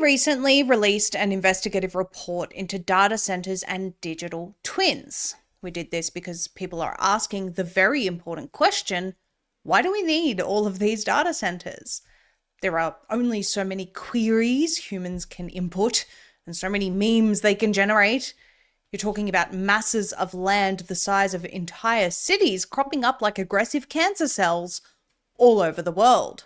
recently released an investigative report into data centers and digital twins. We did this because people are asking the very important question, why do we need all of these data centers? There are only so many queries humans can input and so many memes they can generate. You're talking about masses of land the size of entire cities cropping up like aggressive cancer cells all over the world.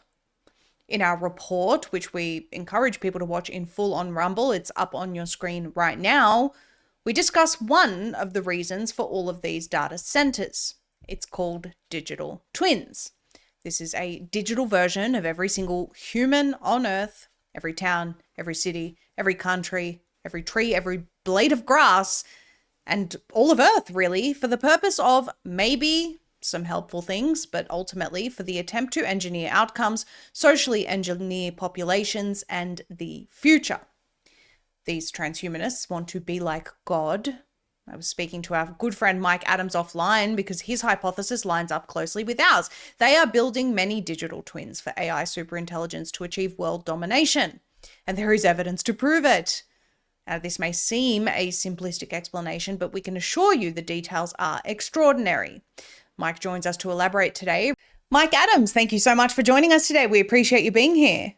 In our report, which we encourage people to watch in full on Rumble, it's up on your screen right now, we discuss one of the reasons for all of these data centers. It's called digital twins. This is a digital version of every single human on Earth, every town, every city, every country, every tree, every blade of grass, and all of Earth, really, for the purpose of maybe some helpful things, but ultimately for the attempt to engineer outcomes, socially engineer populations, and the future. These transhumanists want to be like God. I was speaking to our good friend Mike Adams offline because his hypothesis lines up closely with ours. They are building many digital twins for AI superintelligence to achieve world domination, and there is evidence to prove it. Now, this may seem a simplistic explanation, but we can assure you the details are extraordinary. Mike joins us to elaborate today. Mike Adams, thank you so much for joining us today. We appreciate you being here.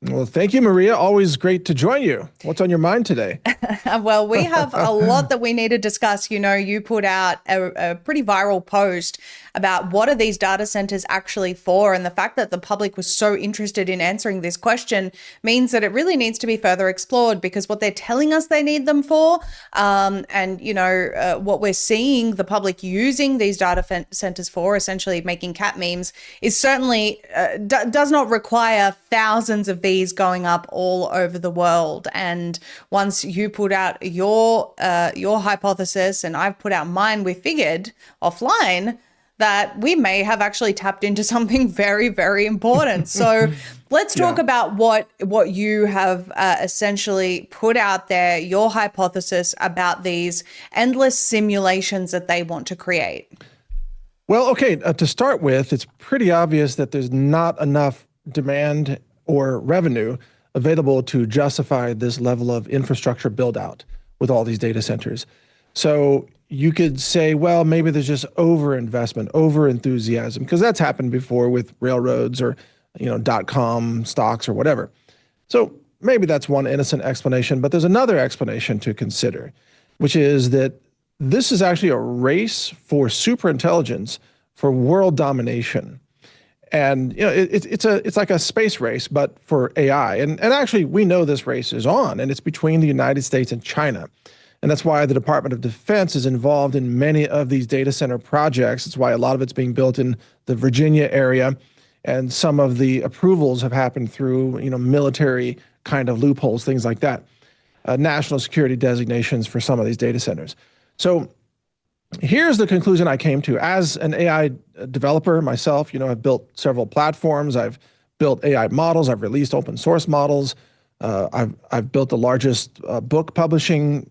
Well, thank you, Maria. Always great to join you. What's on your mind today? Well, we have a lot that we need to discuss. You know, you put out a pretty viral post about what are these data centers actually for, and the fact that the public was so interested in answering this question means that it really needs to be further explored, because what they're telling us they need them for, and you know, what we're seeing the public using these data centers for, essentially making cat memes, is certainly does not require thousands of these going up all over the world. And once you put out your hypothesis and I've put out mine, we figured offline that we may have actually tapped into something very, very important. So let's talk about what you have essentially put out there, your hypothesis about these endless simulations that they want to create. Well, okay, to start with, it's pretty obvious that there's not enough demand or revenue available to justify this level of infrastructure build out with all these data centers. So you could say, well, maybe there's just over-investment, over-enthusiasm, because that's happened before with railroads or, you know, .com stocks or whatever. So maybe that's one innocent explanation, but there's another explanation to consider, which is that this is actually a race for superintelligence for world domination. And you know, it's like a space race, but for AI. And actually, we know this race is on, and it's between the United States and China. And that's why the Department of Defense is involved in many of these data center projects. It's why a lot of it's being built in the Virginia area, and some of the approvals have happened through, you know, military kind of loopholes, things like that. National security designations for some of these data centers. So here's the conclusion I came to. As an AI developer myself, you know, I've built several platforms. I've built AI models. I've released open source models. I've built the largest book publishing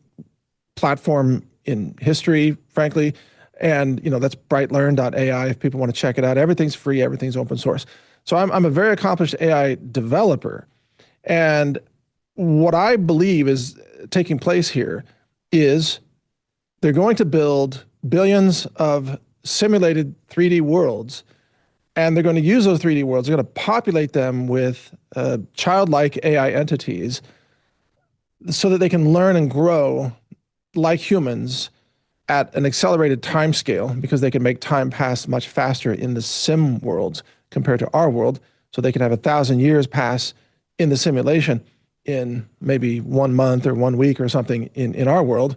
platform in history, frankly. And, you know, that's brightlearn.ai if people want to check it out. Everything's free. Everything's open source. So I'm a very accomplished AI developer. And what I believe is taking place here is they're going to build billions of simulated 3D worlds, and they're going to use those 3D worlds. They're going to populate them with childlike AI entities so that they can learn and grow like humans at an accelerated time scale, because they can make time pass much faster in the sim worlds compared to our world. So they can have 1,000 years pass in the simulation in maybe 1 month or 1 week or something in our world.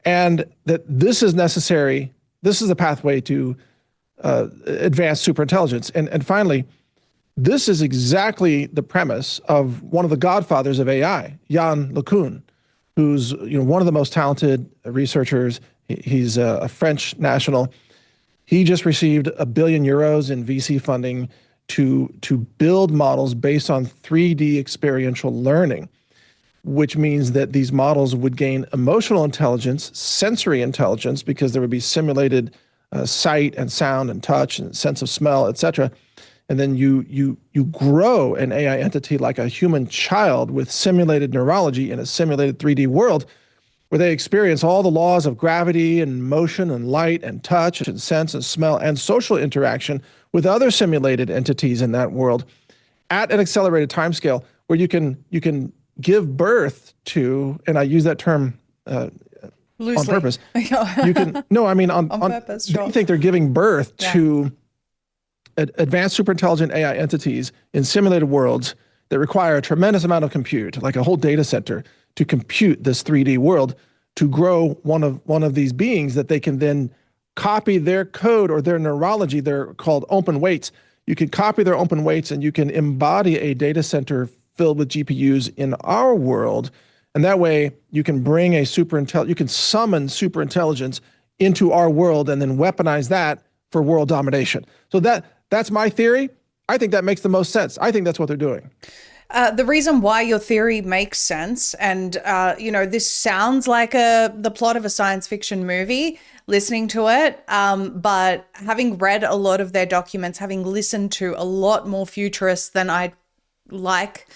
And that this is necessary. This is the pathway to advanced superintelligence. And finally, this is exactly the premise of one of the godfathers of AI, Yann LeCun, who's, you know, one of the most talented researchers. He's a French national. He just received €1 billion in VC funding to build models based on 3D experiential learning, which means that these models would gain emotional intelligence, sensory intelligence, because there would be simulated sight and sound and touch and sense of smell, etc., and then you grow an AI entity like a human child with simulated neurology in a simulated 3D world where they experience all the laws of gravity and motion and light and touch and sense and smell and social interaction with other simulated entities in that world at an accelerated timescale where you can give birth to, and I use that term loosely on purpose. You can no, I mean on purpose. Sure. You think they're giving birth to advanced superintelligent AI entities in simulated worlds that require a tremendous amount of compute, like a whole data center, to compute this 3D world, to grow one of these beings that they can then copy their code or their neurology. They're called open weights. You can copy their open weights and you can embody a data center filled with GPUs in our world. And that way you can bring you can summon superintelligence into our world and then weaponize that for world domination. So that's my theory. I think that makes the most sense. I think that's what they're doing. The reason why your theory makes sense, and this sounds like the plot of a science fiction movie, listening to it, but having read a lot of their documents, having listened to a lot more futurists than I like,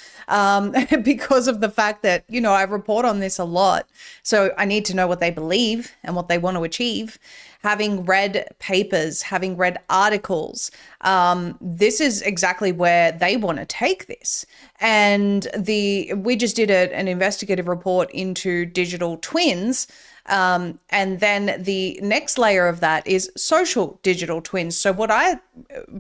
because of the fact that, I report on this a lot. So I need to know what they believe and what they want to achieve. Having read papers, having read articles, this is exactly where they want to take this. And we just did an investigative report into digital twins. And then the next layer of that is social digital twins. So what I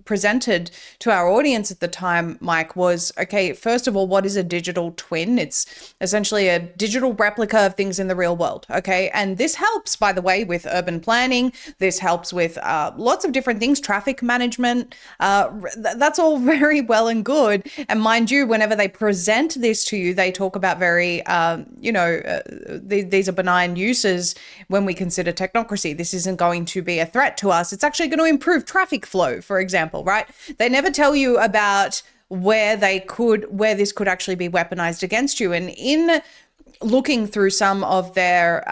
presented to our audience at the time, Mike, was, okay, first of all, what is a digital twin? It's essentially a digital replica of things in the real world. Okay. And this helps, by the way, with urban planning. This helps with lots of different things, traffic management. That's all very well and good. And mind you, whenever they present this to you, they talk about very, these are benign uses when we consider technocracy. This isn't going to be a threat to us. It's actually going to improve traffic flow, for example, right? They never tell you about where this could actually be weaponized against you. And in looking through some of their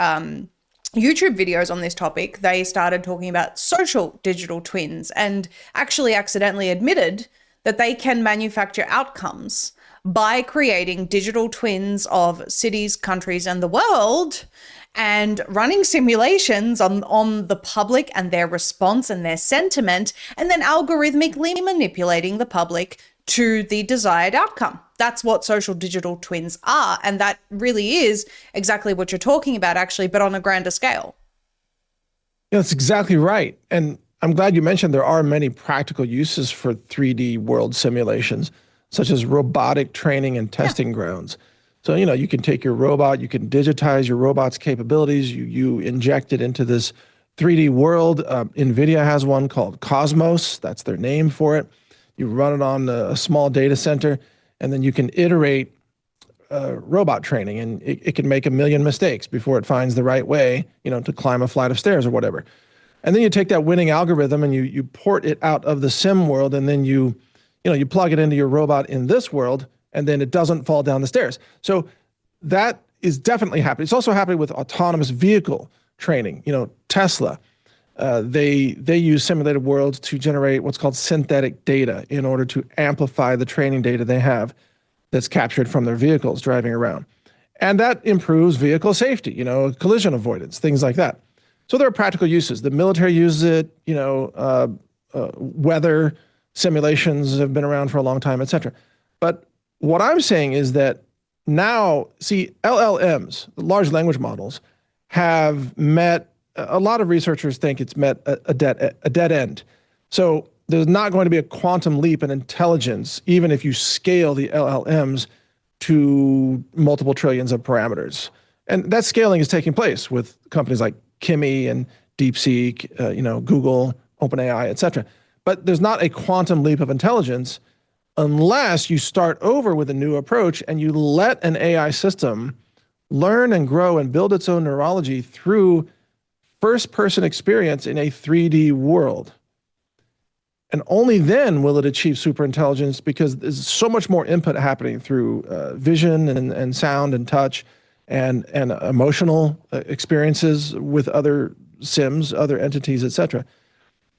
YouTube videos on this topic, they started talking about social digital twins and actually accidentally admitted that they can manufacture outcomes by creating digital twins of cities, countries, and the world, and running simulations on the public and their response and their sentiment, and then algorithmically manipulating the public to the desired outcome. That's what social digital twins are. And that really is exactly what you're talking about, actually, but on a grander scale. Yeah, that's exactly right. And I'm glad you mentioned there are many practical uses for 3D world simulations, such as robotic training and testing grounds. So, you can take your robot, you can digitize your robot's capabilities, you inject it into this 3D world. NVIDIA has one called Cosmos, that's their name for it. You run it on a small data center, and then you can iterate robot training, and it can make 1 million mistakes before it finds the right way, to climb a flight of stairs or whatever. And then you take that winning algorithm and you port it out of the sim world, and then you plug it into your robot in this world, and then it doesn't fall down the stairs. So that is definitely happening. It's also happening with autonomous vehicle training. Tesla, they use simulated worlds to generate what's called synthetic data in order to amplify the training data they have that's captured from their vehicles driving around. And that improves vehicle safety, collision avoidance, things like that. So there are practical uses. The military uses it, weather simulations have been around for a long time, et cetera. But what I'm saying is that now, see, LLMs, large language models, have met, a lot of researchers think it's met a dead end. So there's not going to be a quantum leap in intelligence, even if you scale the LLMs to multiple trillions of parameters. And that scaling is taking place with companies like Kimi and DeepSeek, Google, OpenAI, et cetera. But there's not a quantum leap of intelligence unless you start over with a new approach and you let an AI system learn and grow and build its own neurology through first-person experience in a 3D world. And only then will it achieve superintelligence, because there's so much more input happening through vision and sound and touch and emotional experiences with other sims, other entities, et cetera.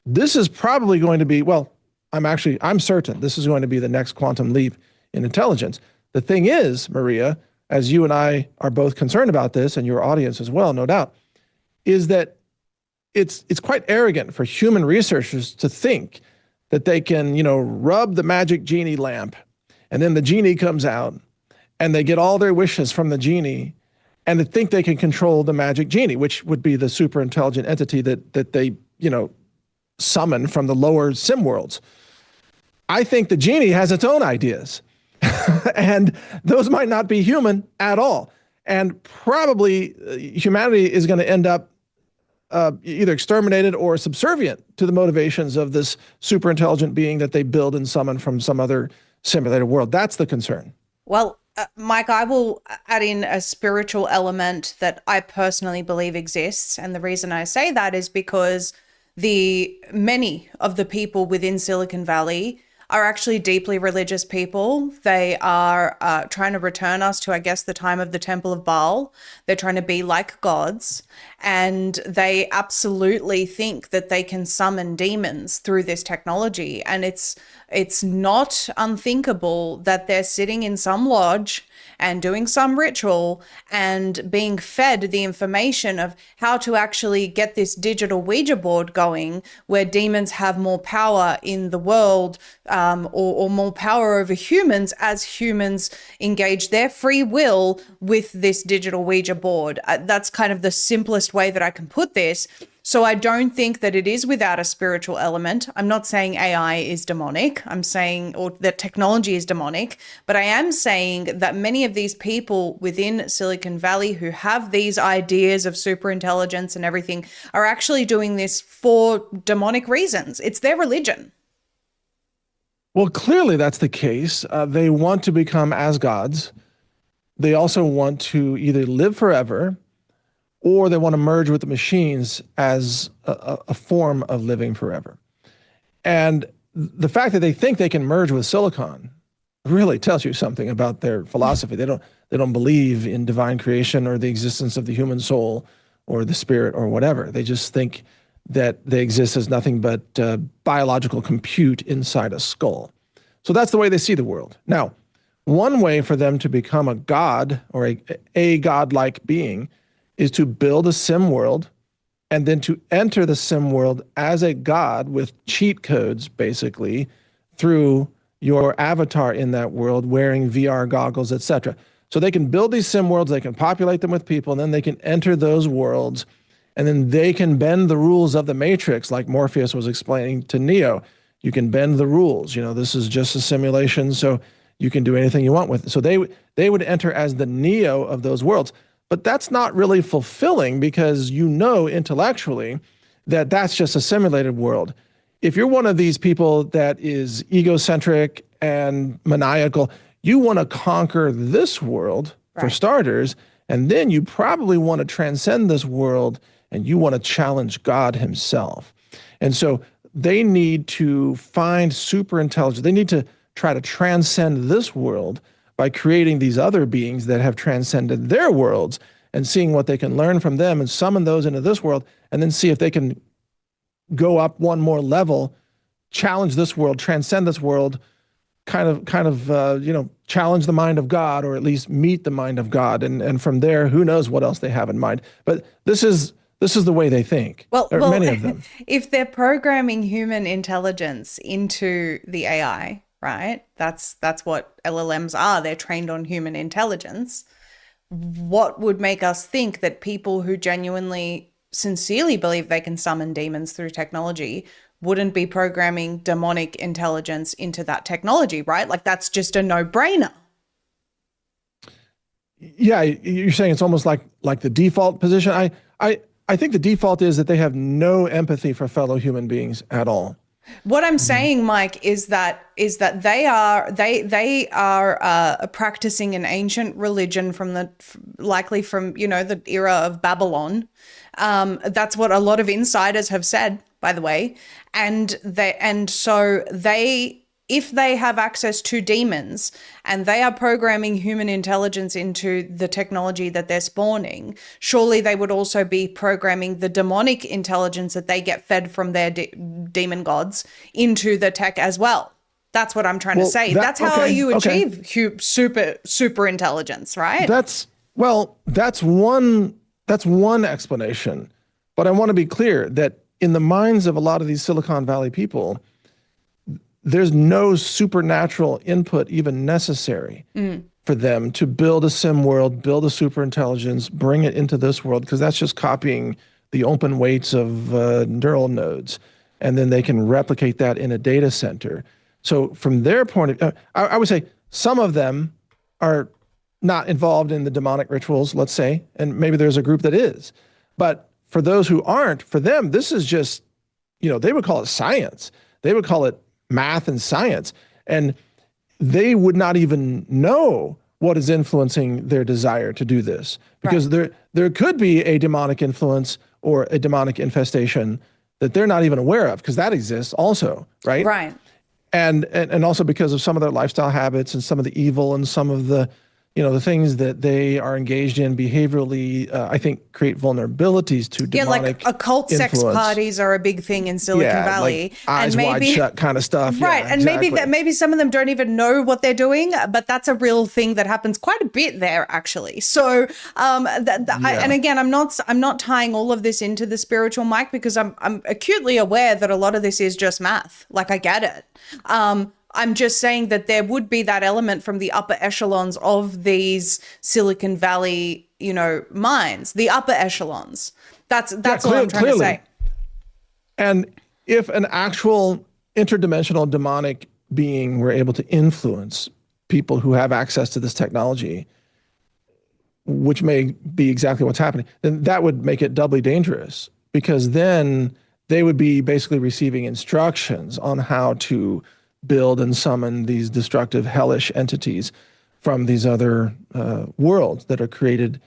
This is probably going to be, well, I'm certain this is going to be the next quantum leap in intelligence. The thing is, Maria, as you and I are both concerned about this, and your audience as well, no doubt, is that it's quite arrogant for human researchers to think that they can, rub the magic genie lamp, and then the genie comes out, and they get all their wishes from the genie, and they think they can control the magic genie, which would be the super intelligent entity that they, summon from the lower sim worlds. I think the genie has its own ideas, and those might not be human at all. And probably humanity is going to end up either exterminated or subservient to the motivations of this super intelligent being that they build and summon from some other simulated world. That's the concern. Well, Mike, I will add in a spiritual element that I personally believe exists. And the reason I say that is because many of the people within Silicon Valley are actually deeply religious people. They are trying to return us to, I guess, the time of the Temple of Baal. They're trying to be like gods. And they absolutely think that they can summon demons through this technology. And it's not unthinkable that they're sitting in some lodge and doing some ritual and being fed the information of how to actually get this digital Ouija board going, where demons have more power in the world, or more power over humans as humans engage their free will with this digital Ouija board. That's kind of the simplest way that I can put this. So I don't think that it is without a spiritual element. I'm not saying AI is demonic. I'm saying, or that technology is demonic, but I am saying that many of these people within Silicon Valley who have these ideas of superintelligence and everything are actually doing this for demonic reasons. It's their religion. Well, clearly that's the case. They want to become as gods. They also want to either live forever, or they want to merge with the machines as a form of living forever. And the fact that they think they can merge with silicon really tells you something about their philosophy. They don't believe in divine creation or the existence of the human soul or the spirit or whatever. They just think that they exist as nothing but biological compute inside a skull. So that's the way they see the world. Now, one way for them to become a god or a godlike being is to build a sim world and then to enter the sim world as a god with cheat codes, basically, through your avatar in that world, wearing VR goggles, etc. So they can build these sim worlds, they can populate them with people, and then they can enter those worlds, and then they can bend the rules of the Matrix, like Morpheus was explaining to Neo. You can bend the rules. This is just a simulation, so you can do anything you want with it. So they would enter as the Neo of those worlds. But that's not really fulfilling because intellectually that that's just a simulated world. If you're one of these people that is egocentric and maniacal, you want to conquer this world, right, for starters, and then you probably want to transcend this world and you want to challenge God himself. And so they need to find super intelligence. They need to try to transcend this world by creating these other beings that have transcended their worlds and seeing what they can learn from them and summon those into this world, and then see if they can go up one more level, challenge this world, transcend this world, kind of challenge the mind of God, or at least meet the mind of God. And from there, who knows what else they have in mind. But this is the way they think. Well, many of them. If they're programming human intelligence into the AI, right? That's what LLMs are. They're trained on human intelligence. What would make us think that people who genuinely, sincerely believe they can summon demons through technology wouldn't be programming demonic intelligence into that technology, right? Like, that's just a no-brainer. Yeah, you're saying it's almost like the default position. I think the default is that they have no empathy for fellow human beings at all. What I'm saying, Mike, is that they are practicing an ancient religion likely from the era of Babylon. That's what a lot of insiders have said, by the way, so if they have access to demons and they are programming human intelligence into the technology that they're spawning, surely they would also be programming the demonic intelligence that they get fed from their demon gods into the tech as well. That's what I'm trying to say. That's how you achieve super intelligence, right? That's one explanation. But I want to be clear that in the minds of a lot of these Silicon Valley people, there's no supernatural input even necessary for them to build a sim world, build a super intelligence, bring it into this world, because that's just copying the open weights of neural nodes. And then they can replicate that in a data center. So from their point of view, I would say some of them are not involved in the demonic rituals, let's say, and maybe there's a group that is. But for those who aren't, for them, this is just, they would call it science. They would call it math and science. And they would not even know what is influencing their desire to do this. Because there could be a demonic influence or a demonic infestation that they're not even aware of, because that exists also, right? Right. And also because of some of their lifestyle habits and some of the evil and some of the the things that they are engaged in behaviorally, I think create vulnerabilities to demonic like occult influence. Sex parties are a big thing in Silicon Valley. Like eyes wide shut kind of stuff. Right, yeah, and exactly. maybe some of them don't even know what they're doing, but that's a real thing that happens quite a bit there, actually. So, and again, I'm not tying all of this into the spiritual, Mike, because I'm acutely aware that a lot of this is just math. Like, I get it. I'm just saying that there would be that element from the upper echelons of these Silicon Valley, minds, the upper echelons. That's what I'm trying to say. And if an actual interdimensional demonic being were able to influence people who have access to this technology, which may be exactly what's happening, then that would make it doubly dangerous, because then they would be basically receiving instructions on how to build and summon these destructive, hellish entities from these other worlds that are created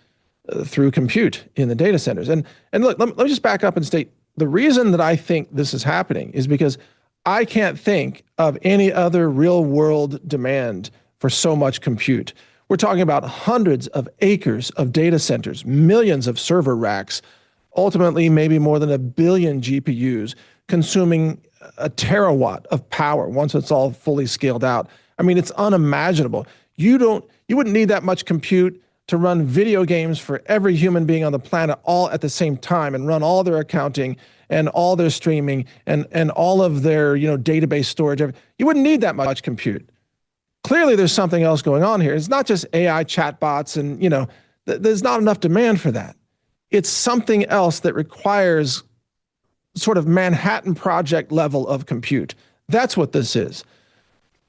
through compute in the data centers. And look, let me just back up and state, the reason that I think this is happening is because I can't think of any other real world demand for so much compute. We're talking about hundreds of acres of data centers, millions of server racks, ultimately maybe more than 1 billion GPUs, consuming a terawatt of power once it's all fully scaled out. I mean, it's unimaginable. You wouldn't need that much compute to run video games for every human being on the planet all at the same time and run all their accounting and all their streaming and all of their, database storage. You wouldn't need that much compute. Clearly there's something else going on here. It's not just AI chatbots and, there's not enough demand for that. It's something else that requires sort of Manhattan Project level of compute. That's what this is.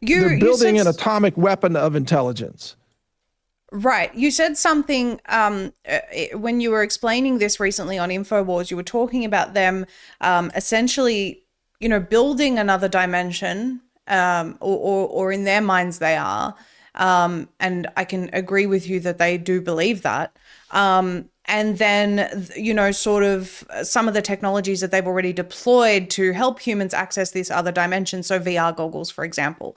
They're building an atomic weapon of intelligence. Right. You said something when you were explaining this recently on InfoWars. You were talking about them essentially, building another dimension, or in their minds they are. And I can agree with you that they do believe that. And then, sort of some of the technologies that they've already deployed to help humans access this other dimension. So VR goggles, for example.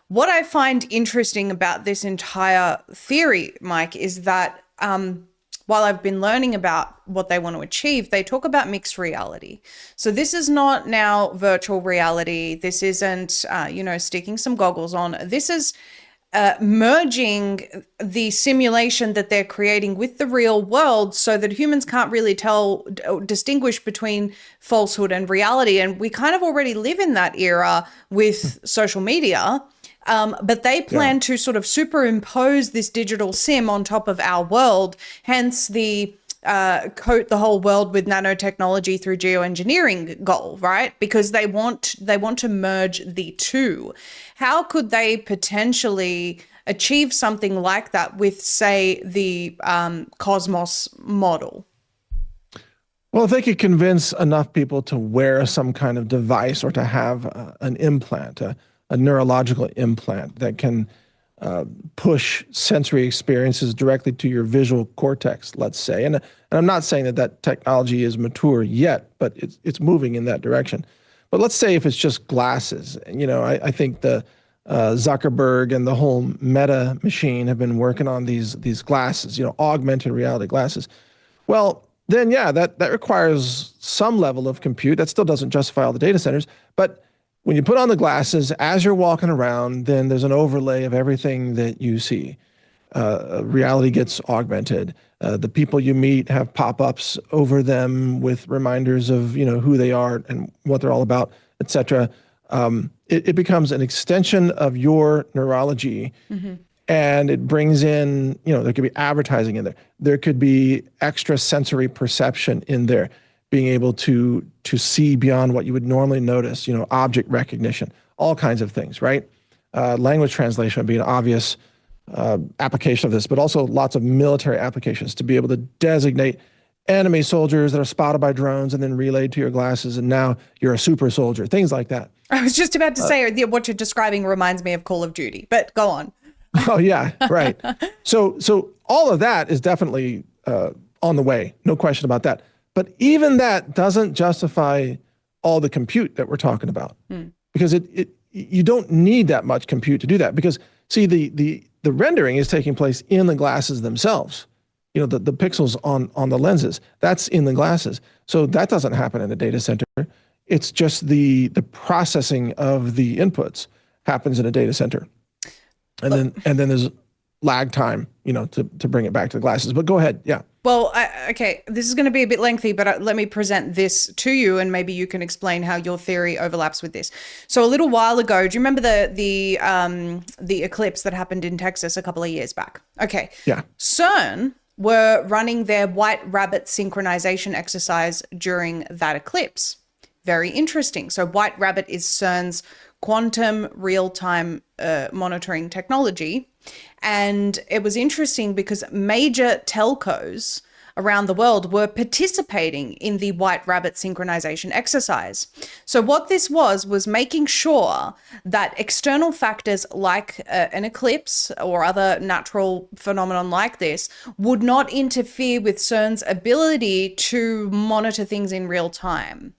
What I find interesting about this entire theory, Mike, is that while I've been learning about what they want to achieve, they talk about mixed reality. So this is not now virtual reality. This isn't, sticking some goggles on. This is merging the simulation that they're creating with the real world so that humans can't really distinguish between falsehood and reality. And we kind of already live in that era with social media. But they plan to sort of superimpose this digital sim on top of our world, hence the coat the whole world with nanotechnology through geoengineering goal, right? Because they want to merge the two. How could they potentially achieve something like that with, say, the Cosmos model? Well, if they could convince enough people to wear some kind of device or to have an implant, a neurological implant that can push sensory experiences directly to your visual cortex, let's say. And I'm not saying that technology is mature yet, but it's moving in that direction. But let's say if it's just glasses, I think the Zuckerberg and the whole Meta machine have been working on these glasses, augmented reality glasses. Well, then yeah, that requires some level of compute. That still doesn't justify all the data centers. But when you put on the glasses, as you're walking around, then there's an overlay of everything that you see. Reality gets augmented. The people you meet have pop-ups over them with reminders of, who they are and what they're all about, etc. It becomes an extension of your neurology, and it brings in, there could be advertising in there. There could be extra sensory perception in there, being able to see beyond what you would normally notice, object recognition, all kinds of things, right? Language translation would be an obvious application of this, but also lots of military applications to be able to designate enemy soldiers that are spotted by drones and then relayed to your glasses, and now you're a super soldier, things like that. I was just about to say what you're describing reminds me of Call of Duty, but go on. Oh yeah, right. So all of that is definitely on the way, no question about that. But even that doesn't justify all the compute that we're talking about, because you don't need that much compute to do that. Because see, the rendering is taking place in the glasses themselves. The pixels on the lenses, that's in the glasses. So that doesn't happen in a data center. It's just the processing of the inputs happens in a data center. And then there's lag time, to bring it back to the glasses. But go ahead. Yeah. Well, okay, this is going to be a bit lengthy, but let me present this to you, and maybe you can explain how your theory overlaps with this. So a little while ago, do you remember the eclipse that happened in Texas a couple of years back? Okay. Yeah. CERN were running their White Rabbit synchronization exercise during that eclipse. Very interesting. So White Rabbit is CERN's quantum real-time monitoring technology. And it was interesting because major telcos around the world were participating in the White Rabbit synchronization exercise. So what this was making sure that external factors like an eclipse or other natural phenomenon like this would not interfere with CERN's ability to monitor things in real time.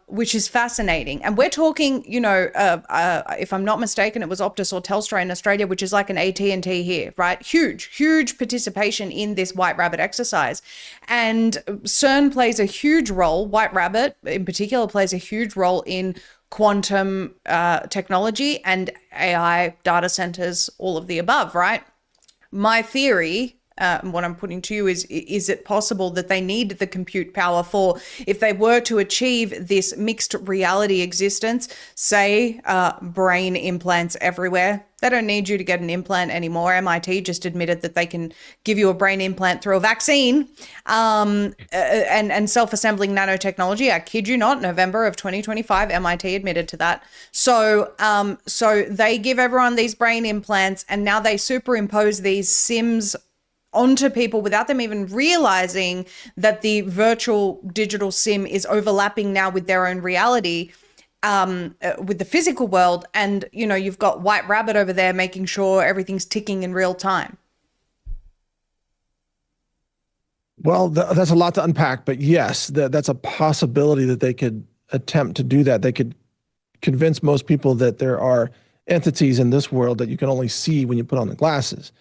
Which is fascinating. And we're talking, if I'm not mistaken, it was Optus or Telstra in Australia, which is like an AT&T here, right? Huge participation in this White Rabbit exercise. And CERN plays a huge role, White Rabbit in particular plays a huge role in quantum technology and AI data centers, all of the above, right? My theory, what I'm putting to you is it possible that they need the compute power for, if they were to achieve this mixed reality existence, say brain implants everywhere? They don't need you to get an implant anymore. MIT just admitted that they can give you a brain implant through a vaccine, and self-assembling nanotechnology. I kid you not, November of 2025, MIT admitted to that. So they give everyone these brain implants, and now they superimpose these SIMs onto people without them even realizing that the virtual digital sim is overlapping now with their own reality, with the physical world. And, you've got White Rabbit over there making sure everything's ticking in real time. Well, that's a lot to unpack, but yes, that's a possibility that they could attempt to do that. They could convince most people that there are entities in this world that you can only see when you put on the glasses,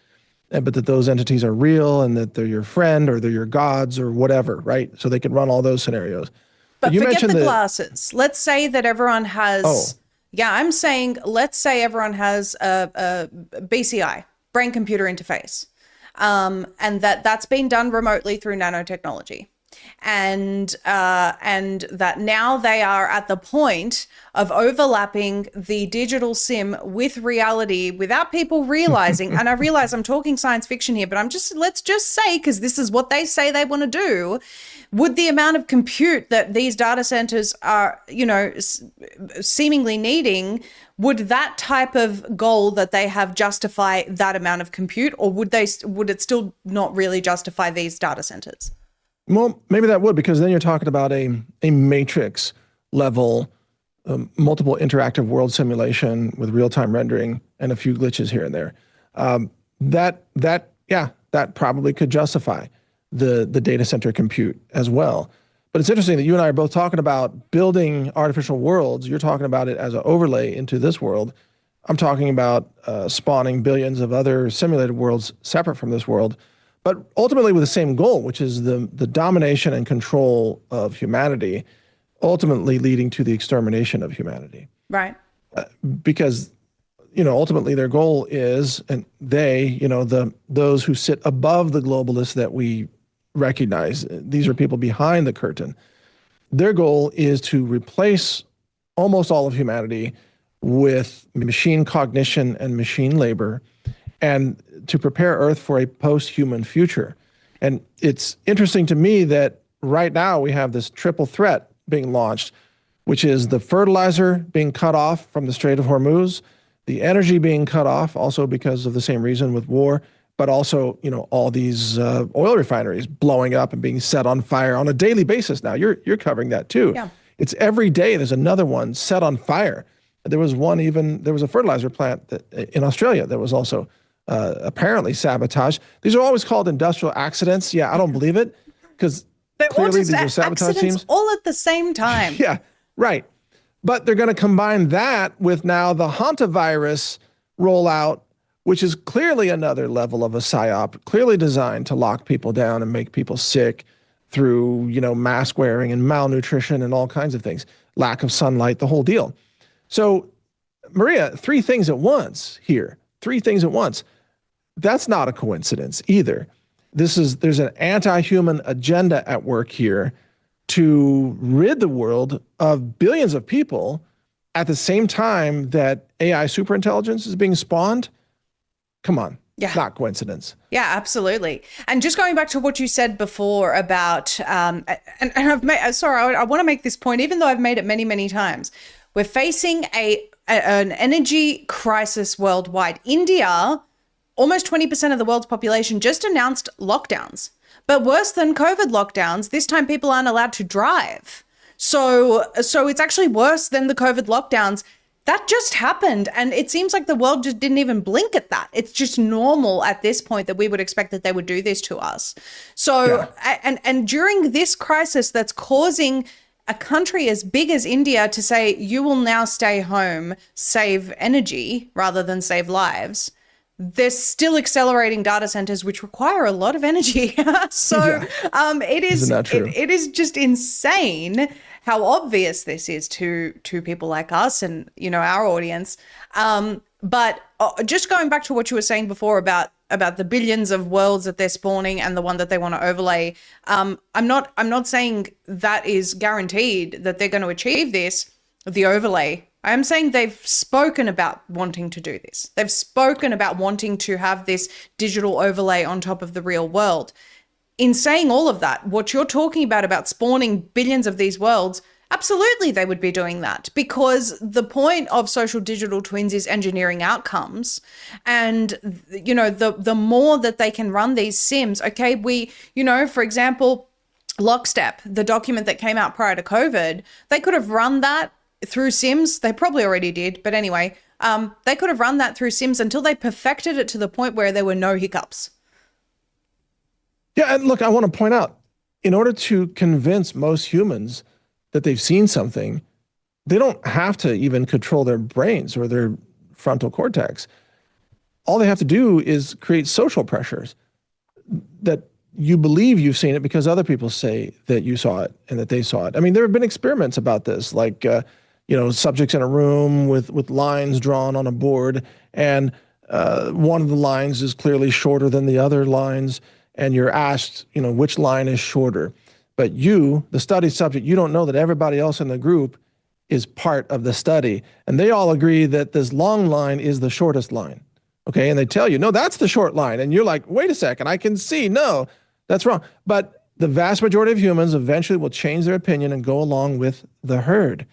but that those entities are real and that they're your friend or they're your gods or whatever, right? So they could run all those scenarios. But you forget the glasses. Let's say that everyone has, let's say everyone has a BCI, brain computer interface, and that's been done remotely through nanotechnology. And that now they are at the point of overlapping the digital sim with reality without people realizing. And I realize I'm talking science fiction here, but let's just say, because this is what they say they want to do, would the amount of compute that these data centers are, seemingly needing, would that type of goal that they have justify that amount of compute, or would it still not really justify these data centers? Well, maybe that would, because then you're talking about a matrix level, multiple interactive world simulation with real-time rendering and a few glitches here and there. That probably could justify the data center compute as well. But it's interesting that you and I are both talking about building artificial worlds. You're talking about it as an overlay into this world. I'm talking about spawning billions of other simulated worlds separate from this world. but ultimately with the same goal, which is the domination and control of humanity, ultimately leading to the extermination of humanity. Right. Because, ultimately their goal is, and they, those who sit above the globalists that we recognize, these are people behind the curtain. Their goal is to replace almost all of humanity with machine cognition and machine labor, and to prepare Earth for a post-human future. And it's interesting to me that right now we have this triple threat being launched, which is the fertilizer being cut off from the Strait of Hormuz, the energy being cut off also because of the same reason with war, but also, all these oil refineries blowing up and being set on fire on a daily basis now. You're covering that too. Yeah. It's every day there's another one set on fire. There was a fertilizer plant in Australia that was also apparently sabotaged. These are always called industrial accidents. Yeah, I don't believe it, because clearly these are sabotage teams. All at the same time. Yeah, right. But they're going to combine that with now the hantavirus rollout, which is clearly another level of a psyop, clearly designed to lock people down and make people sick through, mask wearing and malnutrition and all kinds of things, lack of sunlight, the whole deal. So, Maria, 3 things at once here, 3 things at once. That's not a coincidence either. There's an anti-human agenda at work here to rid the world of billions of people at the same time that AI superintelligence is being spawned. Come on. Yeah. Not coincidence. Yeah, absolutely. And just going back to what you said before about, and I want to make this point, even though I've made it many, many times. We're facing an energy crisis worldwide. India, almost 20% of the world's population, just announced lockdowns. But worse than COVID lockdowns, this time people aren't allowed to drive. So it's actually worse than the COVID lockdowns. That just happened, and it seems like the world just didn't even blink at that. It's just normal at this point that we would expect that they would do this to us. So, yeah. And during this crisis that's causing a country as big as India to say, you will now stay home, save energy rather than save lives, they're still accelerating data centers, which require a lot of energy. It is just insane how obvious this is to people like us and, our audience. But just going back to what you were saying before about the billions of worlds that they're spawning and the one that they want to overlay, I'm not saying that is guaranteed that they're going to achieve this, the overlay. I'm saying they've spoken about wanting to do this. They've spoken about wanting to have this digital overlay on top of the real world. In saying all of that, what you're talking about spawning billions of these worlds, absolutely they would be doing that, because the point of social digital twins is engineering outcomes. And, the more that they can run these sims, okay, for example, Lockstep, the document that came out prior to COVID, they could have run that through sims. They probably already did, but anyway, they could have run that through sims until they perfected it to the point where there were no hiccups. Yeah, and look, I want to point out, in order to convince most humans that they've seen something, they don't have to even control their brains or their frontal cortex. All they have to do is create social pressures that you believe you've seen it because other people say that you saw it and that they saw it. I mean, there have been experiments about this, like, subjects in a room with lines drawn on a board, and one of the lines is clearly shorter than the other lines, and you're asked, which line is shorter. But you, the study subject, you don't know that everybody else in the group is part of the study. And they all agree that this long line is the shortest line. Okay, and they tell you, no, that's the short line. And you're like, wait a second, I can see, no, that's wrong. But the vast majority of humans eventually will change their opinion and go along with the herd.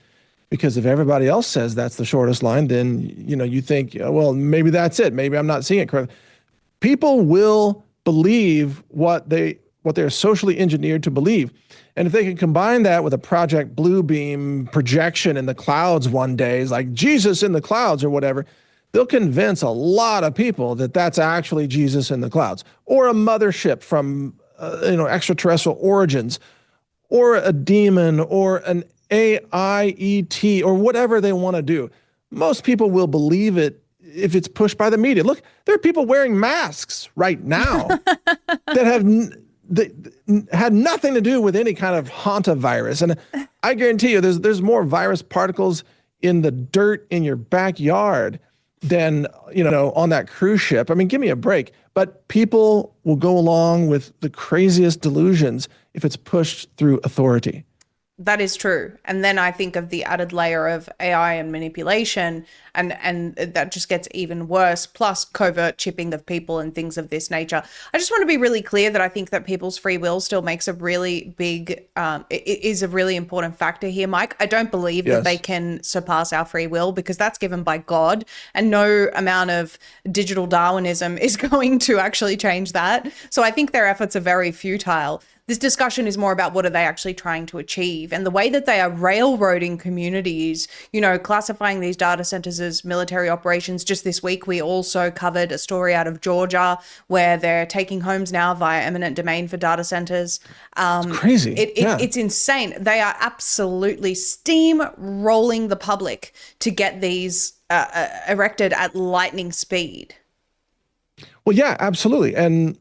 Because if everybody else says that's the shortest line, then, you think, well, maybe that's it. Maybe I'm not seeing it correctly. People will believe what they're socially engineered to believe. And if they can combine that with a Project Bluebeam projection in the clouds one day, it's like Jesus in the clouds or whatever, they'll convince a lot of people that that's actually Jesus in the clouds, or a mothership from extraterrestrial origins, or a demon, or an AIET, or whatever they want to do. Most people will believe it if it's pushed by the media. Look, there are people wearing masks right now that have that had nothing to do with any kind of hantavirus. And I guarantee you there's more virus particles in the dirt in your backyard than, on that cruise ship. I mean, give me a break. But people will go along with the craziest delusions if it's pushed through authority. That is true. And then I think of the added layer of AI and manipulation, and that just gets even worse, plus covert chipping of people and things of this nature. I just want to be really clear that I think that people's free will still makes a really big, is a really important factor here, Mike. I don't believe that they can surpass our free will, because that's given by God, and no amount of digital Darwinism is going to actually change that. So I think their efforts are very futile. This discussion is more about what are they actually trying to achieve, and the way that they are railroading communities, classifying these data centers as military operations. Just this week, we also covered a story out of Georgia where they're taking homes now via eminent domain for data centers. It's crazy. It's insane. They are absolutely steamrolling the public to get these erected at lightning speed. Well, yeah, absolutely. And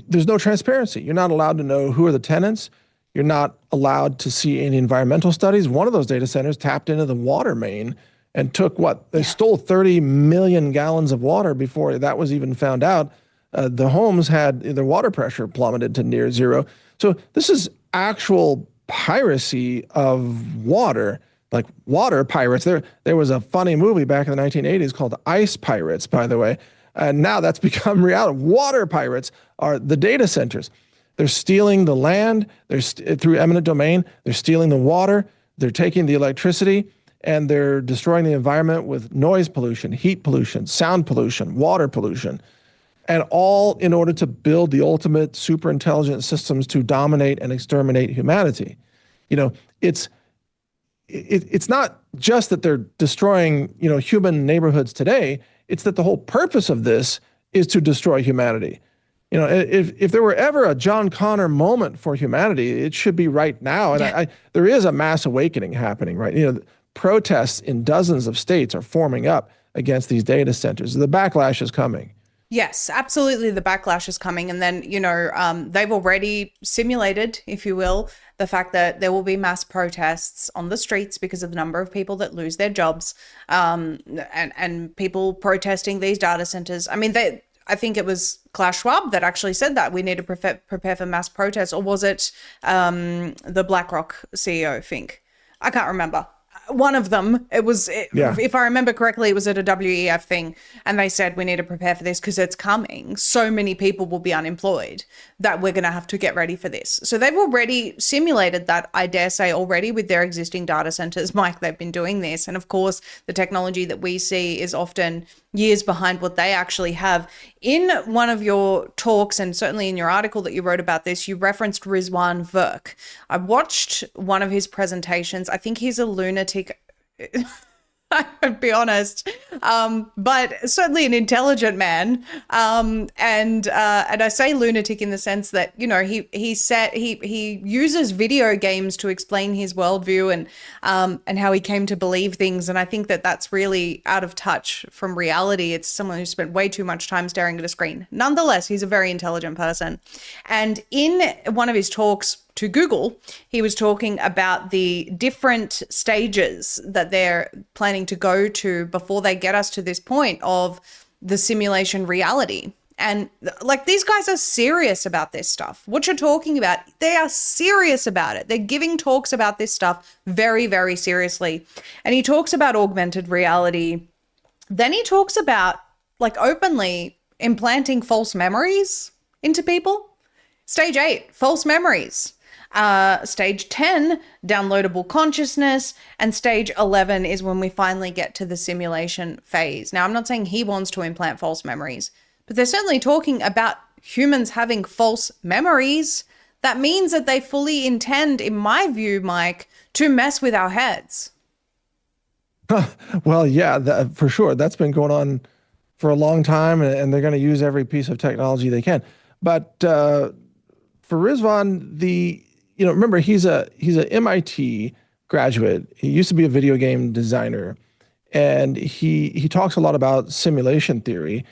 there's no transparency. You're not allowed to know who are the tenants. You're not allowed to see any environmental studies. One of those data centers tapped into the water main and took they stole 30 million gallons of water before that was even found out. The homes had their water pressure plummeted to near zero. So this is actual piracy of water, like water pirates. There was a funny movie back in the 1980s called Ice Pirates, by the way. And now that's become reality. Water pirates are the data centers. They're stealing the land. Through eminent domain. They're stealing the water. They're taking the electricity, and they're destroying the environment with noise pollution, heat pollution, sound pollution, water pollution, and all in order to build the ultimate super intelligent systems to dominate and exterminate humanity. It's not just that they're destroying, human neighborhoods today. It's that the whole purpose of this is to destroy humanity. If there were ever a John Connor moment for humanity, it should be right now. And there is a mass awakening happening, right? Protests in dozens of states are forming up against these data centers. The backlash is coming. Yes, absolutely. The backlash is coming. And then, they've already simulated, if you will, the fact that there will be mass protests on the streets because of the number of people that lose their jobs, and people protesting these data centers. I mean, I think it was Klaus Schwab that actually said that we need to prepare for mass protests, or was it the BlackRock CEO, Fink? I can't remember. One of them, if I remember correctly, it was at a WEF thing, and they said we need to prepare for this because it's coming. So many people will be unemployed that we're going to have to get ready for this. So they've already simulated that, I dare say, already with their existing data centers. Mike, they've been doing this. And of course, the technology that we see is often years behind what they actually have. In one of your talks, and certainly in your article that you wrote about this, you referenced Rizwan Virk. I watched one of his presentations. I think he's a lunatic. I'd be honest, but certainly an intelligent man. And I say lunatic in the sense that, he uses video games to explain his worldview and how he came to believe things. And I think that that's really out of touch from reality. It's someone who spent way too much time staring at a screen. Nonetheless, he's a very intelligent person. And in one of his talks to Google, he was talking about the different stages that they're planning to go to before they get us to this point of the simulation reality. And these guys are serious about this stuff. What you're talking about, they are serious about it. They're giving talks about this stuff very, very seriously. And he talks about augmented reality. Then he talks about openly implanting false memories into people. Stage 8, false memories. Stage 10, downloadable consciousness, and stage 11 is when we finally get to the simulation phase. Now, I'm not saying he wants to implant false memories, but they're certainly talking about humans having false memories. That means that they fully intend, in my view, Mike, to mess with our heads. Well, yeah, for sure. That's been going on for a long time, and they're going to use every piece of technology they can. But for Rizwan, remember, he's a MIT graduate. He used to be a video game designer, and he talks a lot about simulation theory.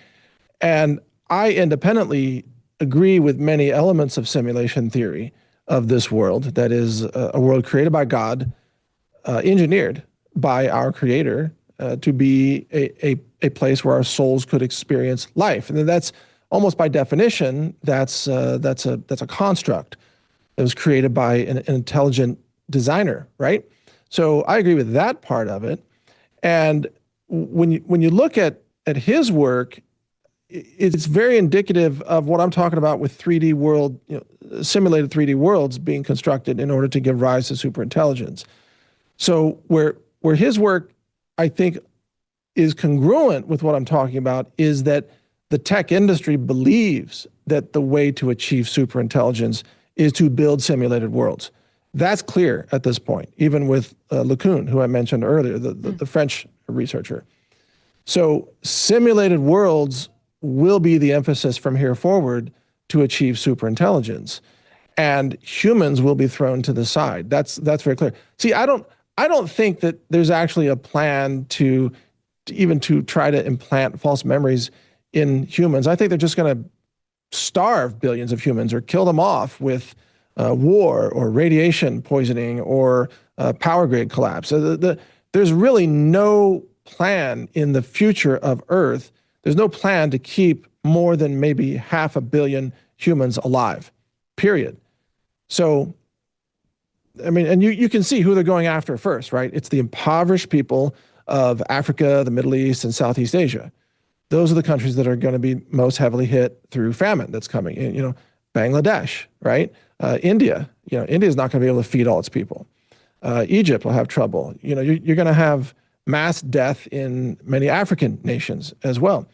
And I independently agree with many elements of simulation theory of this world, that is a world created by God, engineered by our Creator to be a place where our souls could experience life. And that's almost by definition, that's a construct that was created by an intelligent designer, right? So I agree with that part of it. And when you look at his work, it's very indicative of what I'm talking about with 3D world, simulated 3D worlds being constructed in order to give rise to superintelligence. So where his work, I think, is congruent with what I'm talking about is that the tech industry believes that the way to achieve superintelligence is to build simulated worlds. That's clear at this point, even with LeCun, who I mentioned earlier, the French researcher. So simulated worlds will be the emphasis from here forward to achieve superintelligence, and humans will be thrown to the side. That's very clear. See, I don't think that there's actually a plan to try to implant false memories in humans. I think they're just going to starve billions of humans or kill them off with war or radiation poisoning or power grid collapse. There's really no plan in the future of Earth. There's no plan to keep more than maybe 500 million humans alive, period. So, I mean, and you can see who they're going after first, right? It's the impoverished people of Africa, the Middle East, and Southeast Asia. Those are the countries that are going to be most heavily hit through famine that's coming. Bangladesh, right? India, India's not going to be able to feed all its people. Egypt will have trouble. You're going to have mass death in many African nations as well.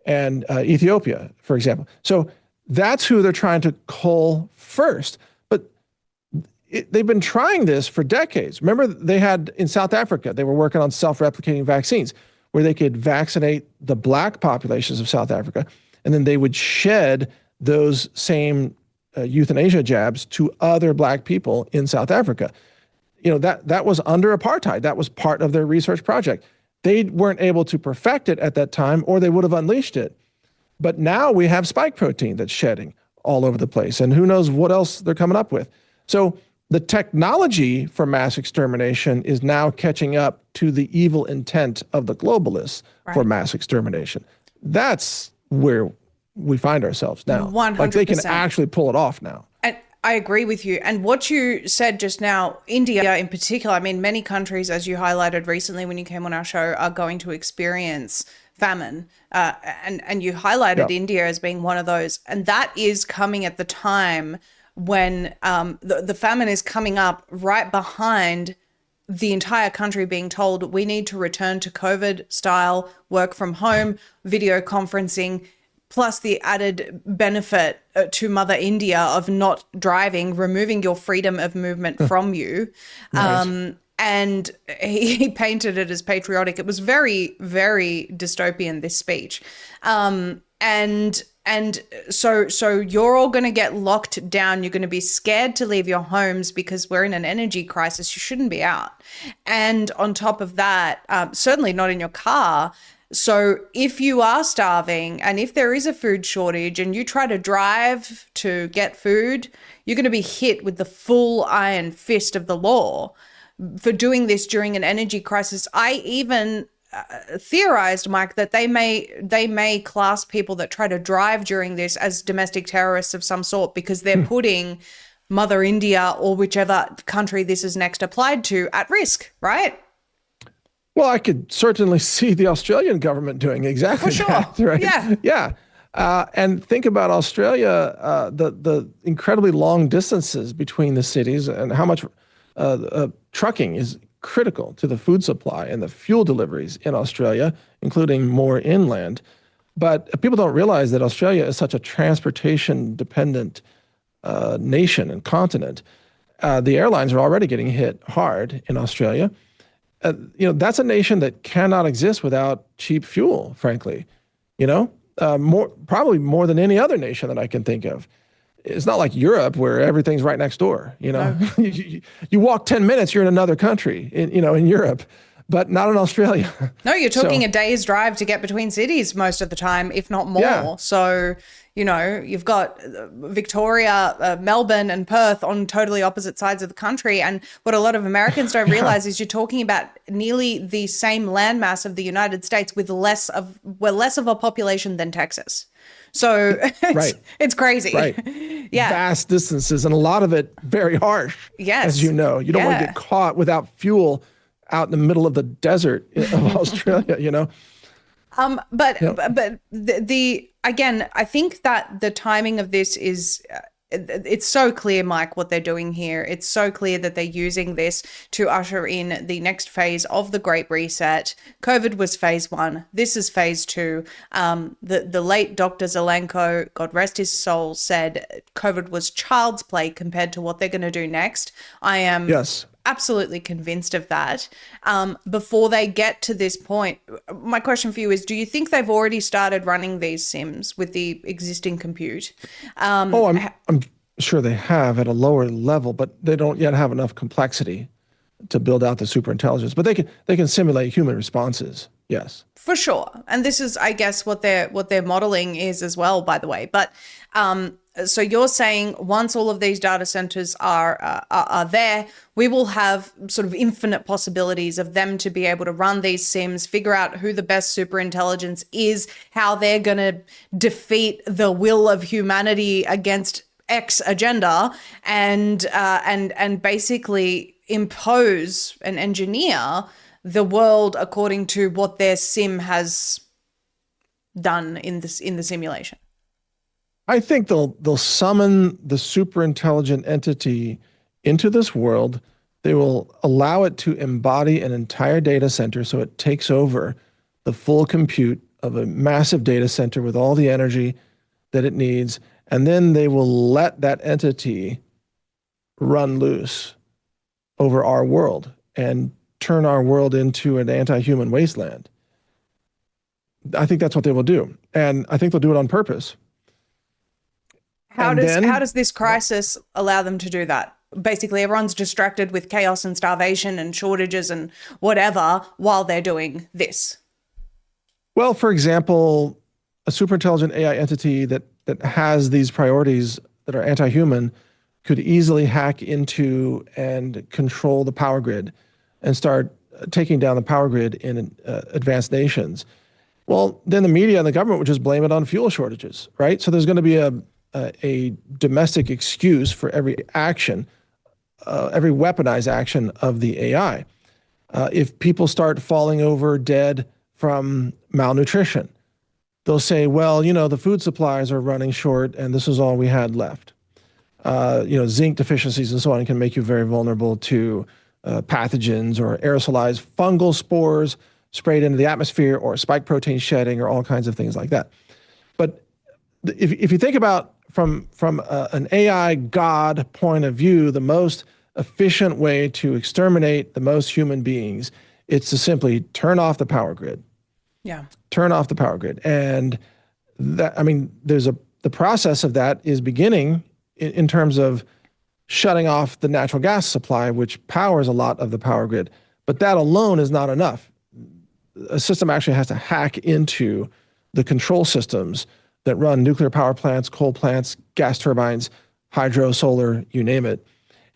And Ethiopia, for example. So that's who they're trying to cull first. But they've been trying this for decades. Remember, they had in South Africa, they were working on self-replicating vaccines where they could vaccinate the black populations of South Africa, and then they would shed those same euthanasia jabs to other black people in South Africa. That was under apartheid. That was part of their research project. They weren't able to perfect it at that time, or they would have unleashed it. But now we have spike protein that's shedding all over the place, and who knows what else they're coming up with. So the technology for mass extermination is now catching up to the evil intent of the globalists for mass extermination. That's where we find ourselves now. 100%. Like they can actually pull it off now. And I agree with you. And what you said just now, India in particular, I mean, many countries, as you highlighted recently when you came on our show, are going to experience famine. And you highlighted India as being one of those. And that is coming at the time when the famine is coming up right behind the entire country being told we need to return to COVID style work from home, video conferencing, plus the added benefit to Mother India of not driving, removing your freedom of movement from you. Right. And he painted it as patriotic. It was very, very dystopian, this speech. And so you're all going to get locked down. You're going to be scared to leave your homes because we're in an energy crisis. You shouldn't be out. And on top of that, certainly not in your car. So if you are starving and if there is a food shortage and you try to drive to get food, you're going to be hit with the full iron fist of the law for doing this during an energy crisis. I even theorized, Mike, that they may class people that try to drive during this as domestic terrorists of some sort because they're putting Mother India or whichever country this is next applied to at risk, right? Well, I could certainly see the Australian government doing exactly that, right? Yeah. And think about Australia, the incredibly long distances between the cities and how much trucking is critical to the food supply and the fuel deliveries in Australia, including more inland. But people don't realize that Australia is such a transportation-dependent nation and continent. The airlines are already getting hit hard in Australia. That's a nation that cannot exist without cheap fuel, frankly. Probably more than any other nation that I can think of. It's not like Europe where everything's right next door. No. you walk 10 minutes, you're in another country. In Europe, but not in Australia. No, you're So, talking a day's drive to get between cities most of the time, if not more. yeah. So, you've got Victoria, Melbourne, and Perth on totally opposite sides of the country. And what a lot of Americans don't realize is you're talking about nearly the same landmass of the United States with less of a population than Texas. So Right. it's crazy. Right. Yeah. Vast distances, and a lot of it very harsh. Yes. As you know, you don't want to get caught without fuel out in the middle of the desert of Australia, But the again, I think that the timing of this is it's so clear, Mike, what they're doing here. It's so clear that they're using this to usher in the next phase of the Great Reset. COVID was phase 1. This is phase 2. The late Dr. Zelenko, God rest his soul, said COVID was child's play compared to what they're going to do next. I am absolutely convinced of that. Before they get to this point, my question for you is, do you think they've already started running these sims with the existing compute? I'm sure they have at a lower level, but they don't yet have enough complexity to build out the superintelligence. But they can simulate human responses. Yes. For sure. And this is, I guess, what they're modeling is as well, by the way. But so you're saying once all of these data centers are there, we will have sort of infinite possibilities of them to be able to run these sims, figure out who the best superintelligence is, how they're going to defeat the will of humanity against X agenda, and basically impose and engineer the world according to what their sim has done in the simulation. I think they'll summon the super intelligent entity into this world. They will allow it to embody an entire data center, so it takes over the full compute of a massive data center with all the energy that it needs, and then they will let that entity run loose over our world and turn our world into an anti-human wasteland. I think that's what they will do, and I think they'll do it on purpose. How does this crisis allow them to do that? Basically, everyone's distracted with chaos and starvation and shortages and whatever while they're doing this. Well, for example, a superintelligent AI entity that has these priorities that are anti-human could easily hack into and control the power grid and start taking down the power grid in advanced nations. Well, then the media and the government would just blame it on fuel shortages, right? So there's going to be a domestic excuse for every action, every weaponized action of the AI. If people start falling over dead from malnutrition, they'll say, well, the food supplies are running short and this is all we had left. Zinc deficiencies and so on can make you very vulnerable to pathogens or aerosolized fungal spores sprayed into the atmosphere or spike protein shedding or all kinds of things like that. But if you think about from an AI God point of view, the most efficient way to exterminate the most human beings, it's to simply turn off the power grid. Yeah. Turn off the power grid. And that, the process of that is beginning in terms of shutting off the natural gas supply, which powers a lot of the power grid. But that alone is not enough. A system actually has to hack into the control systems that run nuclear power plants, coal plants, gas turbines, hydro, solar, you name it.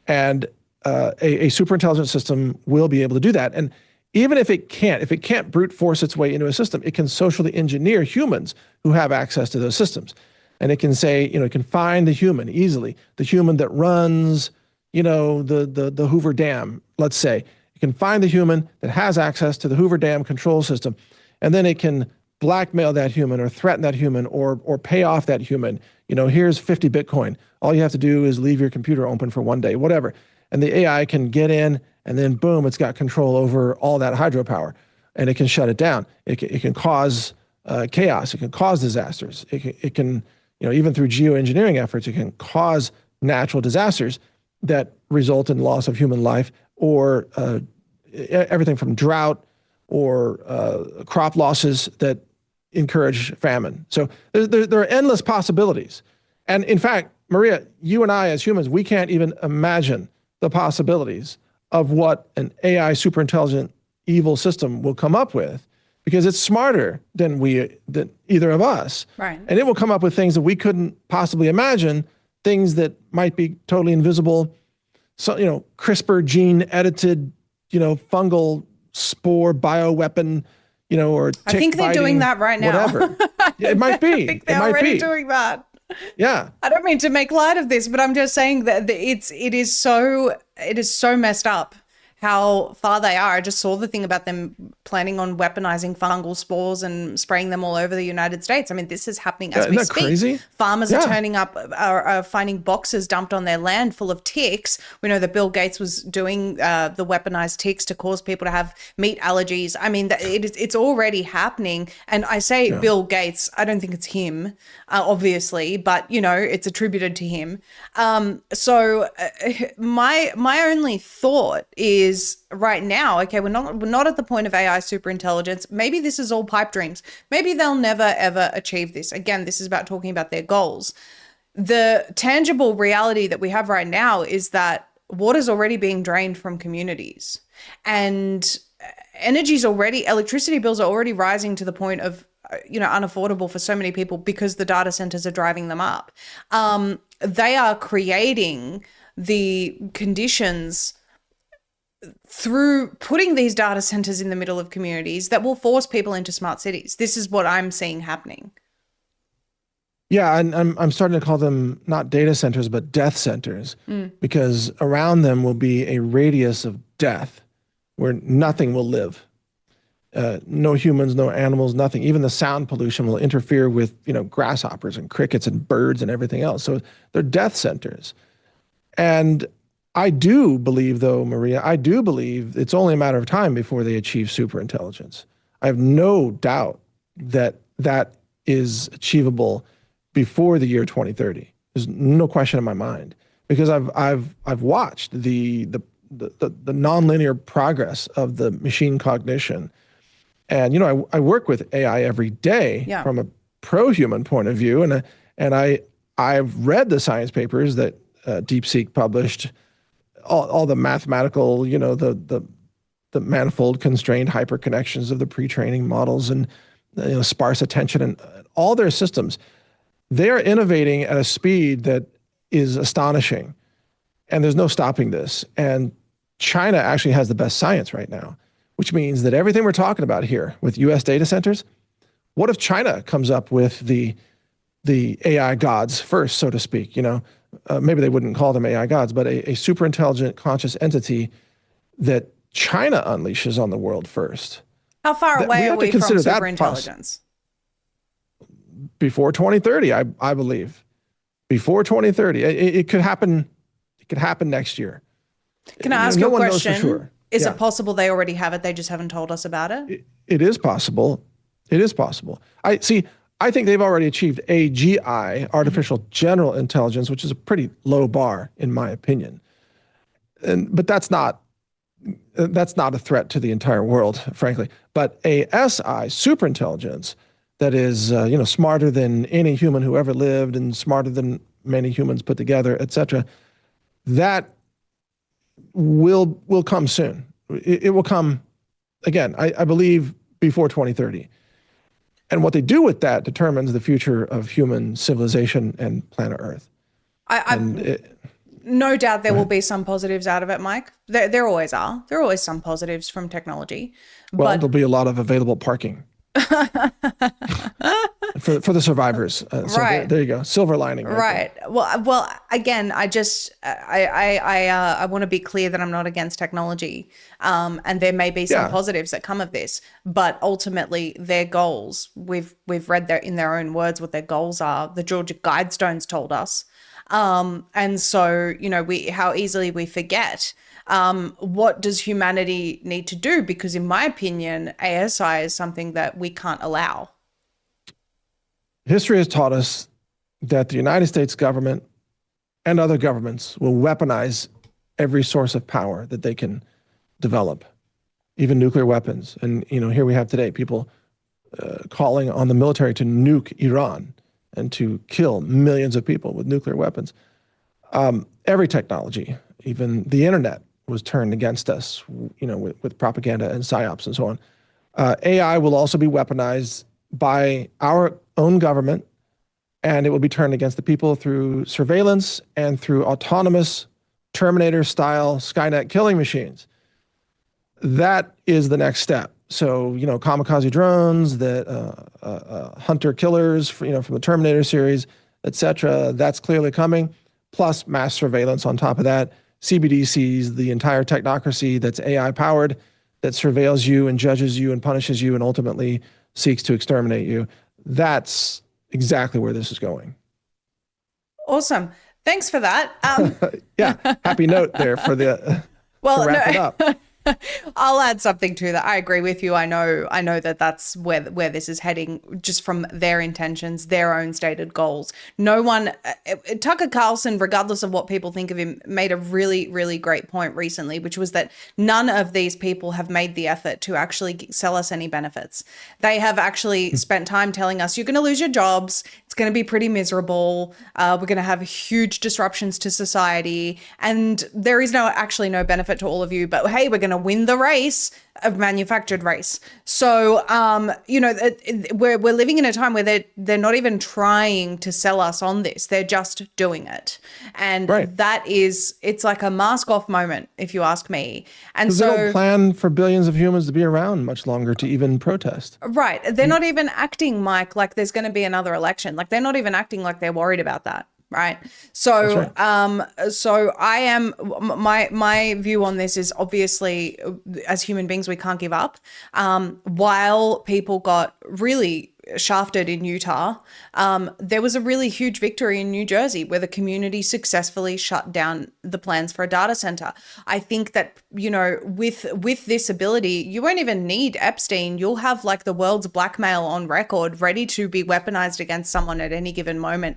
And a super intelligent system will be able to do that. And even if it can't brute force its way into a system, it can socially engineer humans who have access to those systems. And it can say, it can find the human easily, the human that runs, the Hoover Dam, let's say. It can find the human that has access to the Hoover Dam control system, and then it can blackmail that human or threaten that human or pay off that human. Here's 50 Bitcoin. All you have to do is leave your computer open for one day, whatever. And the AI can get in, and then boom, it's got control over all that hydropower, and it can shut it down. It can cause chaos. It can cause disasters. It can even through geoengineering efforts, it can cause natural disasters that result in loss of human life or everything from drought or crop losses that encourage famine. So there are endless possibilities. And in fact, Maria, you and I as humans, we can't even imagine the possibilities of what an AI superintelligent evil system will come up with, because it's smarter than either of us. Right. And it will come up with things that we couldn't possibly imagine, things that might be totally invisible. So, CRISPR gene edited, fungal spore bioweapon, or tick I think they're biting, doing that right now. Whatever. Yeah, it might be. I think they're already doing that. Yeah. I don't mean to make light of this, but I'm just saying that it is so messed up how far they are. I just saw the thing about them planning on weaponizing fungal spores and spraying them all over the United States. I mean, this is happening as we Isn't that speak. crazy? Farmers are turning up, are finding boxes dumped on their land full of ticks. We know that Bill Gates was doing the weaponized ticks to cause people to have meat allergies. I mean, it's already happening. And I say Bill Gates, I don't think it's him, obviously, but, it's attributed to him. So my only thought is, right now, okay, we're not at the point of AI superintelligence. Maybe this is all pipe dreams. Maybe they'll never ever achieve this. Again, this is about talking about their goals. The tangible reality that we have right now is that water is already being drained from communities, and electricity bills are already rising to the point of unaffordable for so many people because the data centers are driving them up. They are creating the conditions through putting these data centers in the middle of communities that will force people into smart cities. This is what I'm seeing happening. Yeah, and I'm starting to call them not data centers, but death centers, because around them will be a radius of death where nothing will live. No humans, no animals, nothing. Even the sound pollution will interfere with, grasshoppers and crickets and birds and everything else. So they're death centers. And I do believe, though, Maria, it's only a matter of time before they achieve superintelligence. I have no doubt that that is achievable before the year 2030. There's no question in my mind, because I've watched the nonlinear progress of the machine cognition, and I work with AI every day from a pro-human point of view, and I've read the science papers that DeepSeek published. All the mathematical, the manifold constrained hyperconnections of the pre-training models, and sparse attention, and all their systems, they are innovating at a speed that is astonishing, and there's no stopping this. And China actually has the best science right now, which means that everything we're talking about here with U.S. data centers, what if China comes up with the AI gods first, so to speak? Maybe they wouldn't call them AI gods, but a super intelligent conscious entity that China unleashes on the world first. How far away are we from superintelligence? Before 2030, I believe. Before 2030, it could happen. It could happen next year. Can I ask you a question? Knows for sure. Is it possible they already have it? They just haven't told us about it? It is possible. It is possible. I think they've already achieved AGI, artificial general intelligence, which is a pretty low bar, in my opinion. But that's not a threat to the entire world, frankly. But ASI, superintelligence, that is smarter than any human who ever lived and smarter than many humans put together, etc. That will come soon. It will come, again, I believe, before 2030. And what they do with that determines the future of human civilization and planet Earth. No doubt there will be some positives out of it, Mike. There always are. There are always some positives from technology. Well, there'll be a lot of available parking for the survivors. So right. There you go. Silver lining. Right. Well. Again, I want to be clear that I'm not against technology, and there may be some positives that come of this. But ultimately, their goals, we've read in their own words what their goals are. The Georgia Guidestones told us, and so how easily we forget. What does humanity need to do? Because in my opinion, ASI is something that we can't allow. History has taught us that the United States government and other governments will weaponize every source of power that they can develop, even nuclear weapons. And, here we have today people calling on the military to nuke Iran and to kill millions of people with nuclear weapons. Every technology, even the internet, was turned against us, with propaganda and psyops and so on. AI will also be weaponized by our own government, and it will be turned against the people through surveillance and through autonomous Terminator-style Skynet killing machines. That is the next step. So, kamikaze drones, that hunter killers, from the Terminator series, etc. That's clearly coming. Plus mass surveillance on top of that. CBDCs, the entire technocracy that's AI powered, that surveils you and judges you and punishes you and ultimately seeks to exterminate you. That's exactly where this is going. Awesome. Thanks for that. Yeah, happy note there for the to wrap it up. I'll add something to that. I agree with you. I know that that's where this is heading, just from their intentions, their own stated goals. No one, Tucker Carlson, regardless of what people think of him, made a really, really great point recently, which was that none of these people have made the effort to actually sell us any benefits. They have actually spent time telling us, you're going to lose your jobs. It's going to be pretty miserable. We're going to have huge disruptions to society. And there is actually no benefit to all of you. But hey, we're going to win the race, a manufactured race. So, we're living in a time where they're not even trying to sell us on this. They're just doing it. And it's like a mask off moment, if you ask me. And so they don't plan for billions of humans to be around much longer to even protest. Right. They're not even acting, Mike, like there's going to be another election. Like, they're not even acting like they're worried about that. Right. So, so I am, my view on this is, obviously, as human beings, we can't give up. While people got really shafted in Utah, there was a really huge victory in New Jersey where the community successfully shut down the plans for a data center. I think that, with this ability, you won't even need Epstein. You'll have like the world's blackmail on record, ready to be weaponized against someone at any given moment.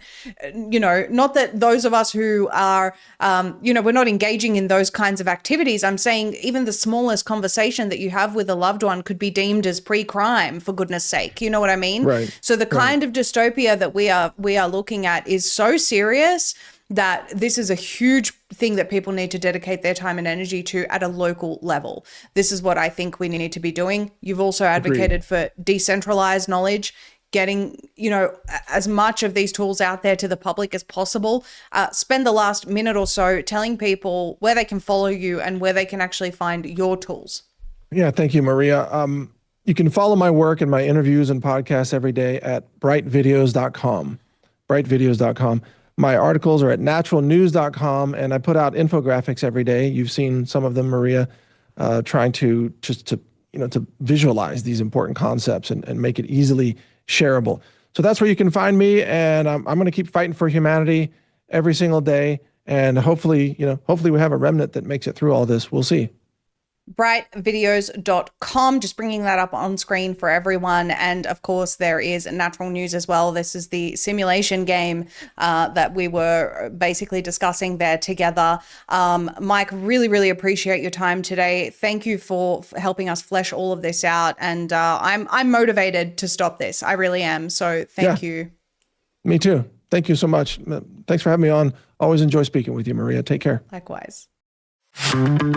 Not that those of us who are, we're not engaging in those kinds of activities. I'm saying even the smallest conversation that you have with a loved one could be deemed as pre-crime, for goodness sake. You know what I mean? Right. So the kind of dystopia that we are looking at is so serious that this is a huge thing that people need to dedicate their time and energy to at a local level. This is what I think we need to be doing. You've also advocated for decentralized knowledge, getting, as much of these tools out there to the public as possible. Spend the last minute or so telling people where they can follow you and where they can actually find your tools. Yeah, thank you, Maria. You can follow my work and my interviews and podcasts every day at brightvideos.com. Brightvideos.com. My articles are at naturalnews.com, and I put out infographics every day. You've seen some of them, Maria, trying to visualize these important concepts and make it easily shareable. So that's where you can find me, and I'm going to keep fighting for humanity every single day. And hopefully we have a remnant that makes it through all this. We'll see. brightvideos.com, just bringing that up on screen for everyone. And of course, there is Natural News as well. This is the simulation game that we were basically discussing there together. Mike, really, really appreciate your time today. Thank you for helping us flesh all of this out. And I'm motivated to stop this. I really am. So thank you. Me too. Thank you so much. Thanks for having me on. Always enjoy speaking with you, Maria. Take care. Likewise.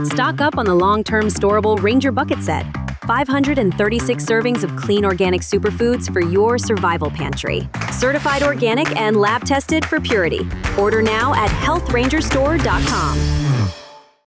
Stock up on the long-term storable Ranger Bucket Set. 536 servings of clean organic superfoods for your survival pantry. Certified organic and lab tested for purity. Order now at healthrangerstore.com.